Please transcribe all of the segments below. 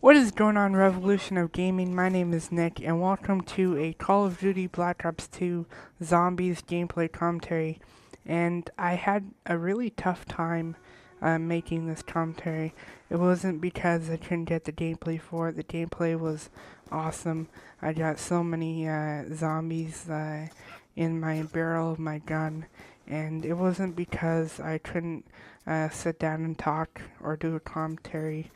What is going on, Revolution of Gaming? My name is Nick, and welcome to a Call of Duty Black Ops 2 Zombies gameplay commentary. And I had a really tough time making this commentary. It wasn't because I couldn't get the gameplay for it. The gameplay was awesome. I got so many zombies in my barrel of my gun, and it wasn't because I couldn't sit down and talk or do a commentary.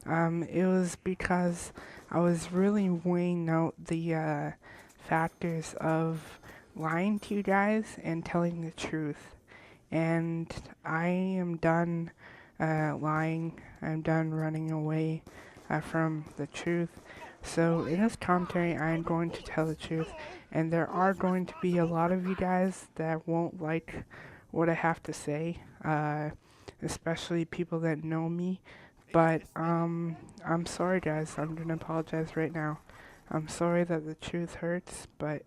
It was because I was really weighing out the factors of lying to you guys and telling the truth. And I am done lying. I'm done running away from the truth. So in this commentary, I am going to tell the truth. And there are going to be a lot of you guys that won't like what I have to say, especially people that know me. But I'm sorry, guys. I'm gonna apologize right now. I'm sorry that the truth hurts, but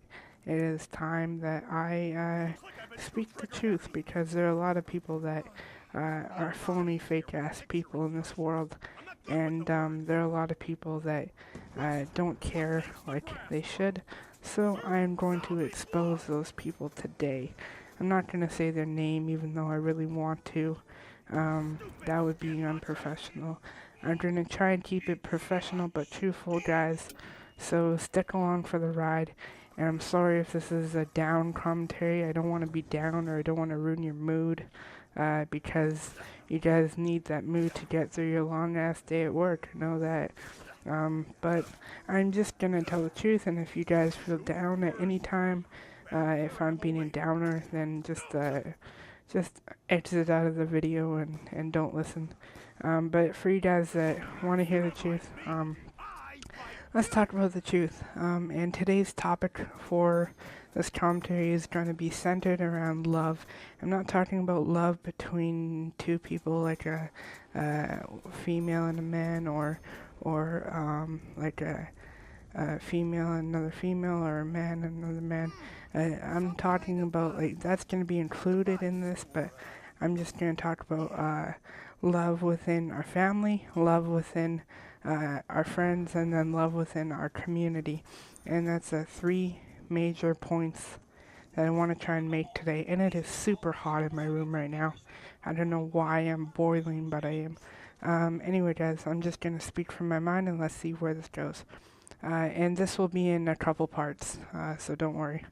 it is time that I speak the truth, because there are a lot of people that are phony, fake-ass people in this world, and there are a lot of people that don't care like they should. So I am going to expose those people today. I'm not gonna say their name, even though I really want to. That would be unprofessional. I'm gonna try and keep it professional but truthful, guys. So stick along for the ride. And I'm sorry if this is a down commentary. I don't want to be down, or I don't want to ruin your mood, because you guys need that mood to get through your long ass day at work. Know that. But I'm just gonna tell the truth, and if you guys feel down at any time, if I'm being a downer, then just exit out of the video and don't listen. But for you guys that want to hear the truth, let's talk about the truth. And today's topic for this commentary is going to be centered around love. I'm not talking about love between two people, like a female and a man, or like a female and another female, or a man and another man. I'm talking about, like, that's going to be included in this, but I'm just going to talk about love within our family, love within our friends, and then love within our community. And that's the three major points that I want to try and make today. And it is super hot in my room right now. I don't know why I'm boiling, but I am. Anyway, guys, I'm just going to speak from my mind, and let's see where this goes. And this will be in a couple parts, so don't worry.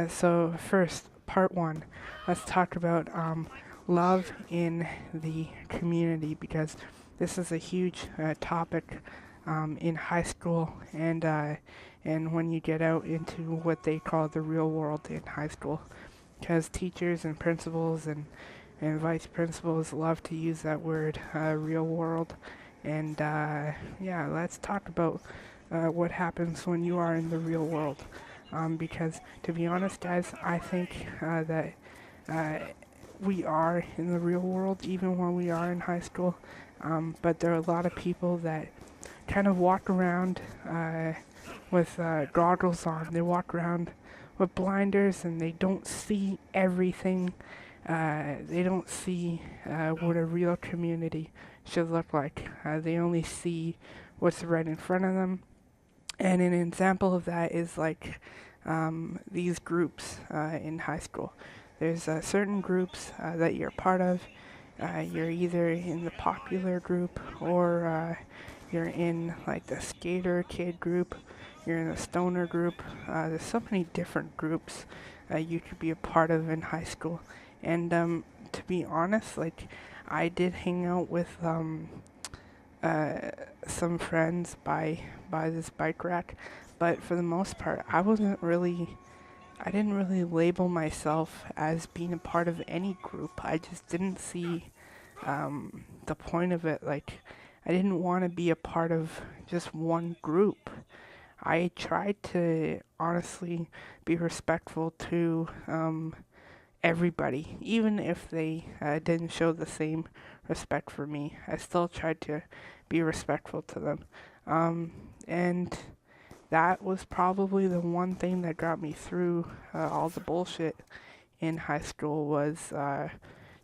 So first, part one, let's talk about love in the community, because this is a huge topic in high school, and when you get out into what they call the real world in high school, because teachers and principals and vice principals love to use that word, real world. And yeah, let's talk about what happens when you are in the real world. Because, to be honest, guys, I think that we are in the real world even when we are in high school. But there are a lot of people that kind of walk around with goggles on. They walk around with blinders, and they don't see everything. They don't see what a real community should look like. They only see what's right in front of them. And an example of that is like these groups in high school. There's certain groups that you're part of. You're either in the popular group, or you're in like the skater kid group. You're in the stoner group. There's so many different groups you could be a part of in high school. And to be honest, like, I did hang out with some friends by this bike rack, but for the most part, I didn't really label myself as being a part of any group. I just didn't see the point of it. Like, I didn't want to be a part of just one group. I tried to honestly be respectful to everybody, even if they didn't show the same respect for me. I still tried to be respectful to them. And that was probably the one thing that got me through all the bullshit in high school, was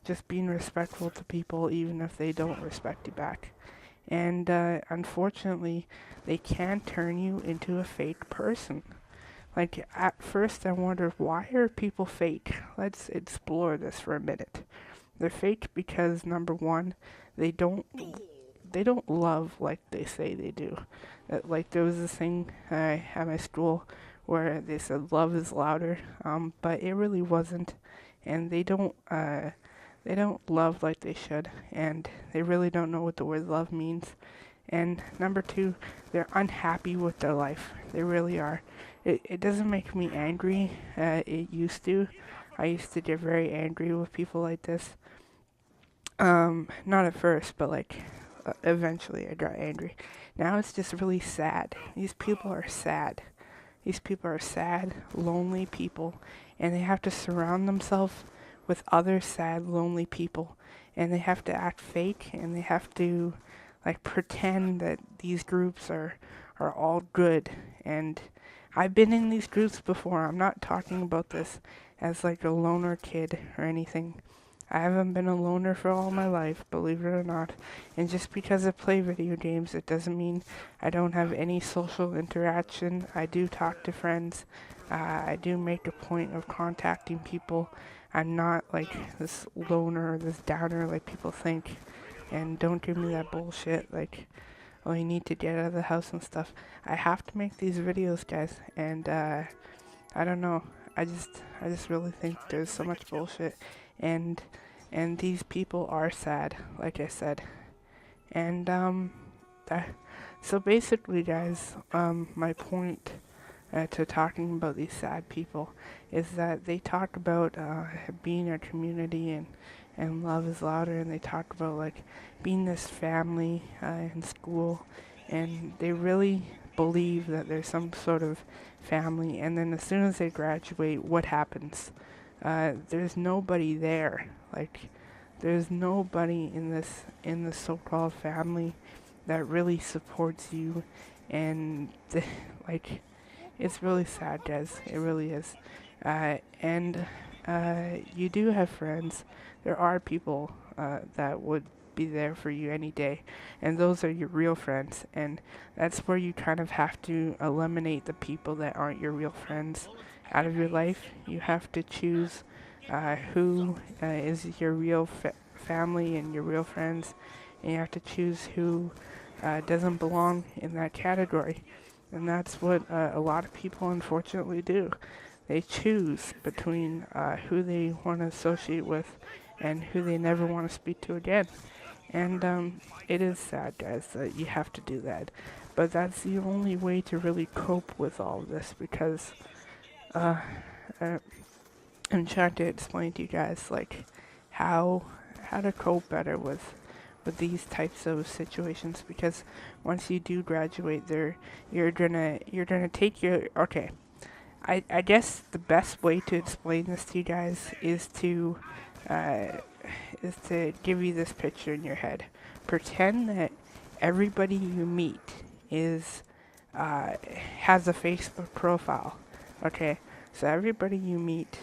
just being respectful to people even if they don't respect you back. And unfortunately, they can turn you into a fake person. Like, at first I wondered, why are people fake? Let's explore this for a minute. They're fake because, number one, they don't they don't love like they say they do. Like, there was this thing at my school where they said love is louder, but it really wasn't, and they don't love like they should, and they really don't know what the word love means. And number two, they're unhappy with their life. They really are. It doesn't make me angry. It used to. I used to get very angry with people like this. Not at first, but like eventually I got angry. Now it's just really sad. These people are sad. These people are sad, lonely people, and they have to surround themselves with other sad, lonely people, and they have to act fake, and they have to like pretend that these groups are all good. And I've been in these groups before. I'm not talking about this as like a loner kid or anything. I haven't been a loner for all my life, believe it or not. And just because I play video games, it doesn't mean I don't have any social interaction. I do talk to friends. I do make a point of contacting people. I'm not like this loner or this downer like people think. And don't give me that bullshit like, oh, you need to get out of the house and stuff. I have to make these videos, guys. And I don't know. I just really think there's so much bullshit, and these people are sad, like I said. And that, so basically, guys, my point to talking about these sad people is that they talk about being a community, and love is louder, and they talk about like being this family in school, and they really believe that there's some sort of family, and then as soon as they graduate, what happens? There's nobody there. Like, there's nobody in this so-called family that really supports you, and like, it's really sad, guys. It really is. And you do have friends. There are people that would be there for you any day, and those are your real friends. And that's where you kind of have to eliminate the people that aren't your real friends out of your life. You have to choose who is your real family and your real friends, and you have to choose who doesn't belong in that category. And that's what a lot of people unfortunately do. They choose between who they want to associate with and who they never want to speak to again. And it is sad, guys, that you have to do that. But that's the only way to really cope with all of this, because uh, uh, I'm trying to explain to you guys like how to cope better with these types of situations, because once you do graduate there, you're gonna take your okay. I guess the best way to explain this to you guys uh, is to give you this picture in your head. Pretend that everybody you meet is has a Facebook profile. Okay, so everybody you meet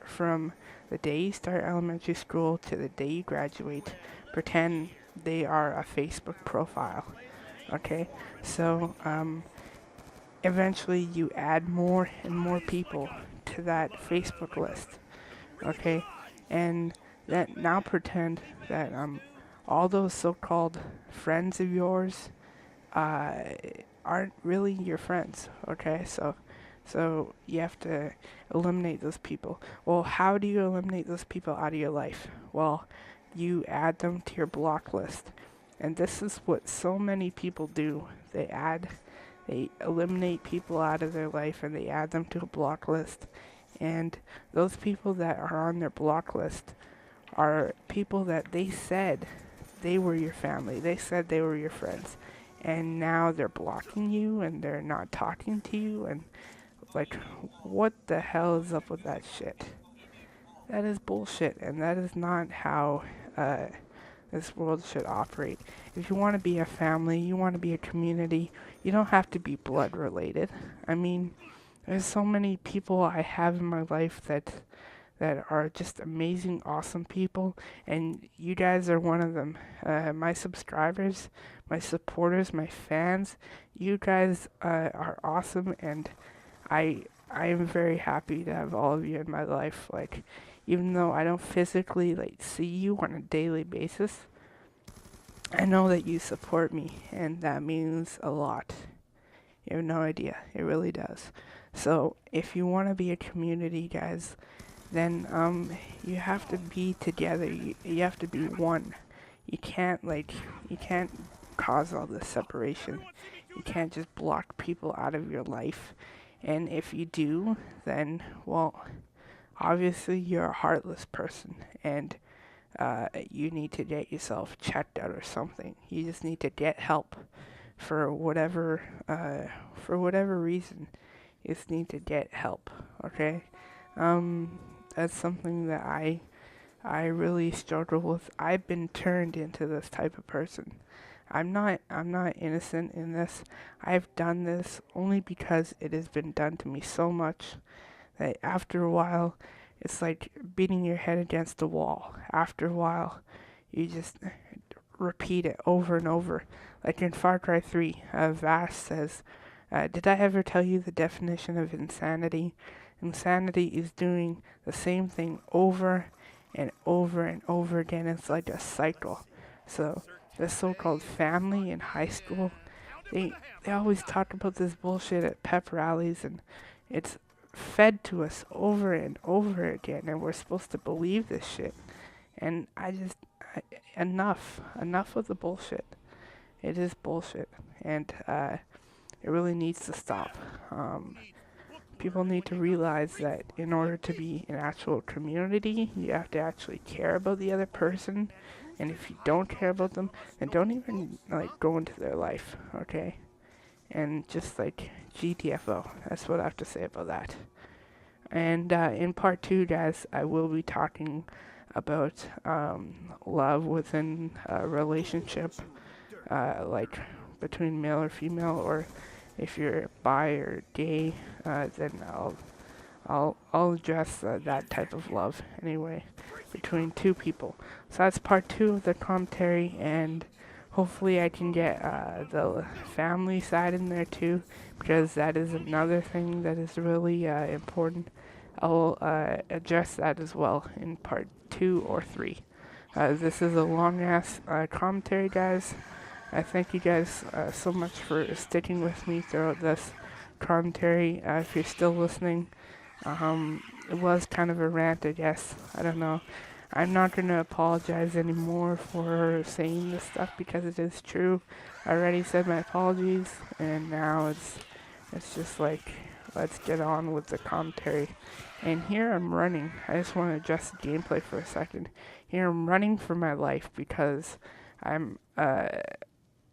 from the day you start elementary school to the day you graduate, pretend they are a Facebook profile. Okay, so eventually you add more and more people to that Facebook list. Okay, and that now pretend that all those so-called friends of yours uh, aren't really your friends. Okay, so you have to eliminate those people. Well, how do you eliminate those people out of your life? Well, you add them to your block list. And this is what so many people do. They eliminate people out of their life, and they add them to a block list. And those people that are on their block list are people that they said they were your family. They said they were your friends. And now they're blocking you, and they're not talking to you, and like, what the hell is up with that shit? That is bullshit, and that is not how this world should operate. If you want to be a family, you want to be a community, you don't have to be blood related. I mean, there's so many people I have in my life that that are just amazing, awesome people, and you guys are one of them. My subscribers, my supporters, my fans, you guys are awesome, and I am very happy to have all of you in my life. Like, even though I don't physically like see you on a daily basis, I know that you support me, and that means a lot. You have no idea. It really does. So, if you want to be a community, guys, then you have to be together. You have to be one. You can't you can't cause all this separation. You can't just block people out of your life. And if you do, then well, obviously you're a heartless person, and you need to get yourself checked out or something. You just need to get help for whatever reason. You just need to get help. Okay. That's something that I really struggle with. I've been turned into this type of person. I'm not innocent in this. I've done this only because it has been done to me so much that after a while it's like beating your head against the wall. After a while you just repeat it over and over. Like in Far Cry 3, Vash says, did I ever tell you the definition of insanity? Insanity is doing the same thing over and over and over again. It's like a cycle. So the so-called family in high school, they always talk about this bullshit at pep rallies, and it's fed to us over and over again, and we're supposed to believe this shit. And enough of the bullshit. It is bullshit, and it really needs to stop. People need to realize that in order to be an actual community, you have to actually care about the other person. And if you don't care about them, then don't even like go into their life, okay? And just like GTFO. That's what I have to say about that. And in part 2, guys, I will be talking about love within a relationship, like between male or female, or if you're bi or gay, then I'll address that type of love anyway between two people. So that's part 2 of the commentary, and hopefully I can get the family side in there too, because that is another thing that is really important. I'll address that as well in part 2 or 3. This is a long ass commentary, guys. I thank you guys so much for sticking with me throughout this commentary. If you're still listening, it was kind of a rant, I guess. I don't know. I'm not going to apologize anymore for saying this stuff because it is true. I already said my apologies, and now it's just like, let's get on with the commentary. And here I'm running. I just want to adjust the gameplay for a second. Here I'm running for my life because I'm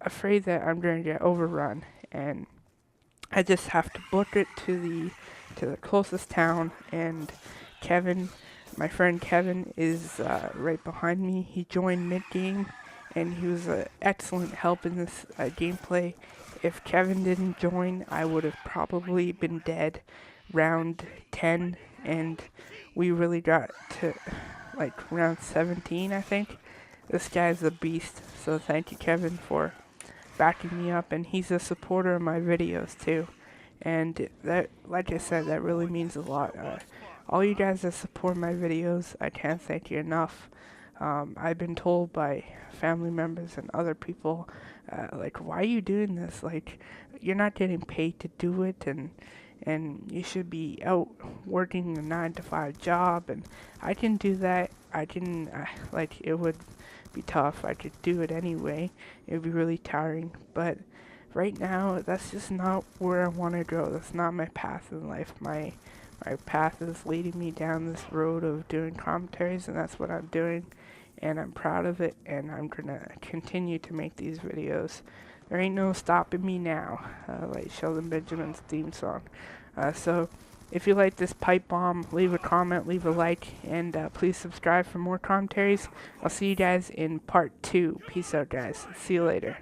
afraid that I'm going to get overrun, and I just have to book it to the closest town. And Kevin, my friend Kevin, is right behind me. He joined mid-game, and he was an excellent help in this gameplay. If Kevin didn't join, I would have probably been dead round 10, and we really got to like round 17, I think. This guy's a beast, so thank you, Kevin, for backing me up, and he's a supporter of my videos too, and that, like I said, that really means a lot. All you guys that support my videos, I can't thank you enough. I've been told by family members and other people, like, why are you doing this? Like, you're not getting paid to do it, and you should be out working a 9-to-5 job. And I can do that. I can, like, it would be tough. I could do it anyway. It would be really tiring. But right now, that's just not where I want to go. That's not my path in life. My path is leading me down this road of doing commentaries, and that's what I'm doing. And I'm proud of it, and I'm gonna continue to make these videos. There ain't no stopping me now, like Sheldon Benjamin's theme song. So, if you like this pipe bomb, leave a comment, leave a like, and please subscribe for more commentaries. I'll see you guys in part 2. Peace out, guys. See you later.